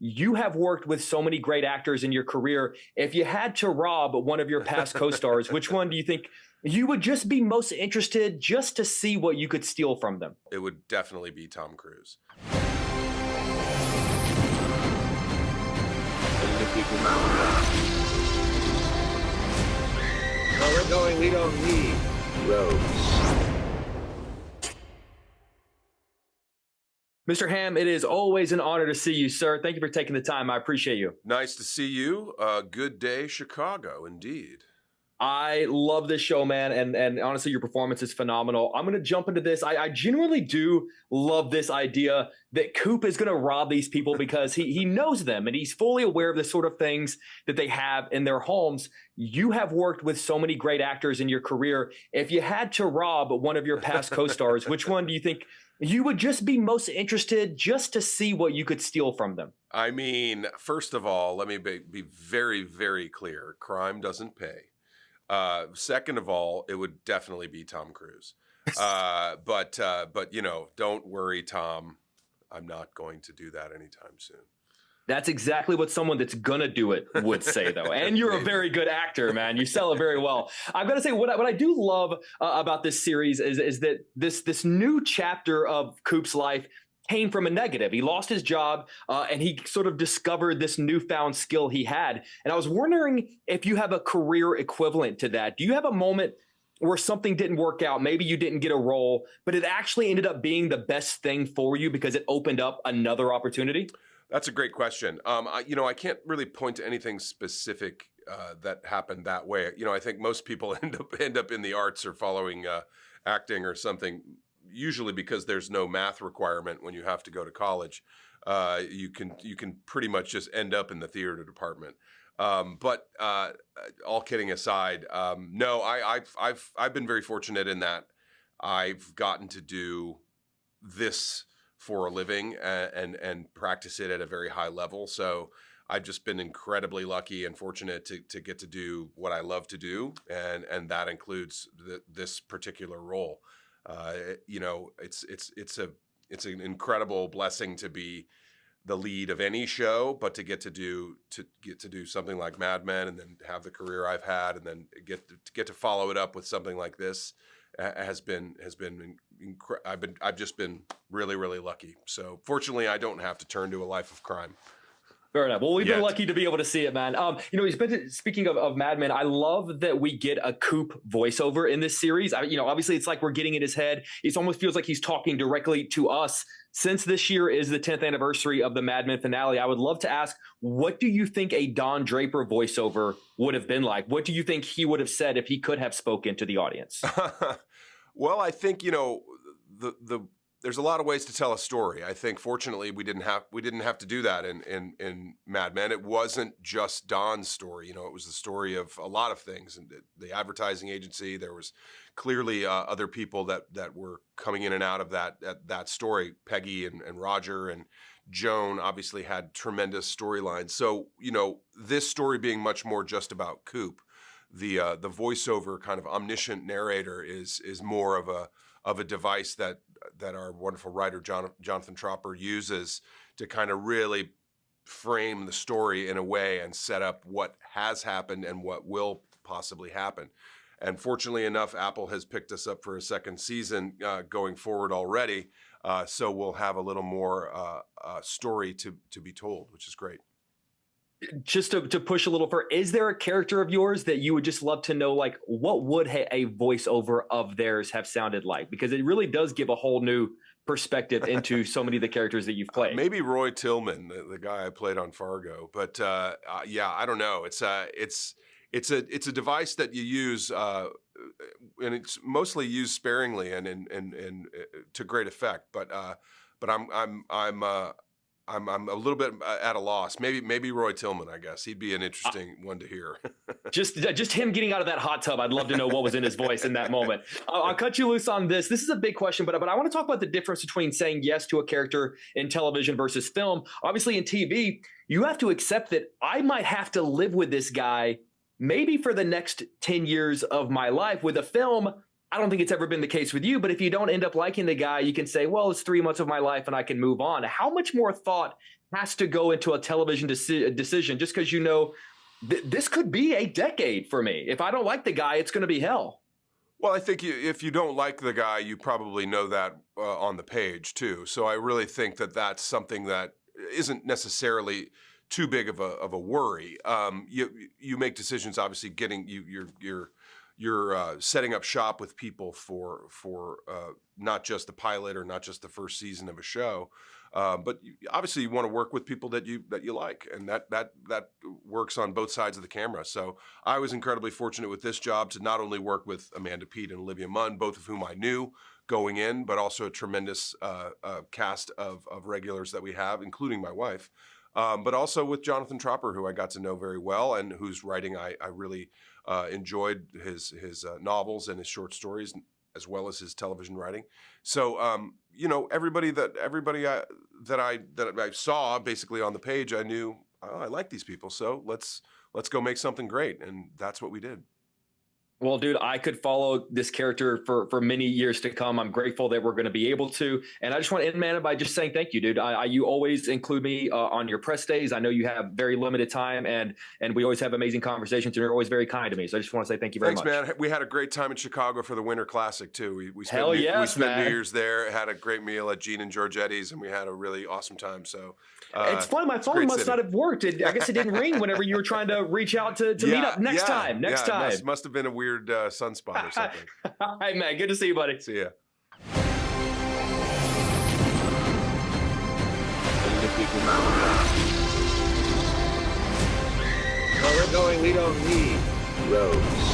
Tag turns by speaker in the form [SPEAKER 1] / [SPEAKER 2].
[SPEAKER 1] you have worked with so many great actors in your career. If you had to rob one of your past co-stars, which one do you think you would just be most interested just to see what you could steal from them?
[SPEAKER 2] It would definitely be Tom Cruise.
[SPEAKER 3] Where we're going, we don't need roads.
[SPEAKER 1] Mr. Hamm, it is always an honor to see you, sir. Thank you for taking the time. I appreciate you.
[SPEAKER 2] Nice to see you. Good day, Chicago, indeed.
[SPEAKER 1] I love this show, man. And honestly, your performance is phenomenal. I'm going to jump into this. I genuinely do love this idea that Coop is going to rob these people because he knows them and he's fully aware of the sort of things that they have in their homes. You have worked with so many great actors in your career. If you had to rob one of your past co-stars, which one do you think you would just be most interested just to see what you could steal from them?
[SPEAKER 2] I mean, first of all, let me be very, very clear. Crime doesn't pay. Second of all, it would definitely be Tom Cruise. But don't worry, Tom. I'm not going to do that anytime soon.
[SPEAKER 1] That's exactly what someone that's gonna do it would say, though. And you're a very good actor, man. You sell it very well. I've got to say, what I do love about this series is that this new chapter of Coop's life came from a negative. He lost his job and he sort of discovered this newfound skill he had. And I was wondering if you have a career equivalent to that. Do you have a moment where something didn't work out? Maybe you didn't get a role, but it actually ended up being the best thing for you because it opened up another opportunity?
[SPEAKER 2] That's a great question. I can't really point to anything specific that happened that way. I think most people end up in the arts or following acting or something. Usually because there's no math requirement when you have to go to college, you can pretty much just end up in the theater department. But all kidding aside, no, I've been very fortunate in that I've gotten to do this for a living and practice it at a very high level. So I've just been incredibly lucky and fortunate to get to do what I love to do, and that includes this particular role. It's an incredible blessing to be the lead of any show, but to get to do something like Mad Men and then have the career I've had and then get to follow it up with something like this has been I've just been really, really lucky. So fortunately, I don't have to turn to a life of crime.
[SPEAKER 1] Fair enough. Well, we've been lucky to be able to see it, man. Speaking of Mad Men, I love that we get a Coop voiceover in this series. Obviously it's like we're getting in his head. It almost feels like he's talking directly to us. Since this year is the 10th anniversary of the Mad Men finale, I would love to ask, what do you think a Don Draper voiceover would have been like? What do you think he would have said if he could have spoken to the audience?
[SPEAKER 2] Well, I think, there's a lot of ways to tell a story. I think fortunately we didn't have to do that in Mad Men. It wasn't just Don's story. It was the story of a lot of things. And the advertising agency, there was clearly other people that were coming in and out of that story. Peggy and Roger and Joan obviously had tremendous storylines. So, this story being much more just about Coop, the voiceover kind of omniscient narrator is more of a device that our wonderful writer Jonathan Tropper uses to kind of really frame the story in a way and set up what has happened and what will possibly happen. And fortunately enough, Apple has picked us up for a second season going forward already. So we'll have a little more story to be told, which is great.
[SPEAKER 1] Just to push a little further, is there a character of yours that you would just love to know, like, what would a voiceover of theirs have sounded like? Because it really does give a whole new perspective into so many of the characters that you've played.
[SPEAKER 2] Maybe Roy Tillman, the guy I played on Fargo. But I don't know. It's a device that you use, and it's mostly used sparingly and to great effect. But I'm a little bit at a loss. Maybe Roy Tillman, I guess. He'd be an interesting one to hear.
[SPEAKER 1] just him getting out of that hot tub. I'd love to know what was in his voice in that moment. I'll cut you loose on this. This is a big question, but I want to talk about the difference between saying yes to a character in television versus film. Obviously in TV, you have to accept that I might have to live with this guy maybe for the next 10 years of my life. With a film, I don't think it's ever been the case with you, but if you don't end up liking the guy, you can say, well, it's 3 months of my life and I can move on. How much more thought has to go into a television decision just because this could be a decade for me. If I don't like the guy, it's going to be hell.
[SPEAKER 2] Well, I think if you don't like the guy, you probably know that on the page too. So I really think that that's something that isn't necessarily too big of a worry. You make decisions, obviously, you're setting up shop with people for not just the pilot or not just the first season of a show, but obviously you want to work with people that you like, and that works on both sides of the camera. So I was incredibly fortunate with this job to not only work with Amanda Peet and Olivia Munn, both of whom I knew going in, but also a tremendous cast of regulars that we have, including my wife, but also with Jonathan Tropper, who I got to know very well and whose writing I really enjoyed, his novels and his short stories, as well as his television writing. So everybody that I saw basically on the page, I knew, oh, I like these people, so let's go make something great, and that's what we did.
[SPEAKER 1] Well, dude, I could follow this character for many years to come. I'm grateful that we're going to be able to. And I just want to end, man, by just saying thank you, dude. You always include me on your press days. I know you have very limited time, and we always have amazing conversations, and you're always very kind to me. So I just want to say thank you very much.
[SPEAKER 2] Thanks, man. We had a great time in Chicago for the Winter Classic, too. We spent,
[SPEAKER 1] Hell yes,
[SPEAKER 2] we spent
[SPEAKER 1] man.
[SPEAKER 2] New Year's there, had a great meal at Gene and Georgetti's, and we had a really awesome time. So
[SPEAKER 1] it's funny. My phone must not have worked. I guess it didn't ring whenever you were trying to reach out to meet up. Next time.
[SPEAKER 2] Must have been a weird sunspot or something.
[SPEAKER 1] All right, man. Good to see you, buddy.
[SPEAKER 2] See ya.
[SPEAKER 3] Where we're going, we don't need roads.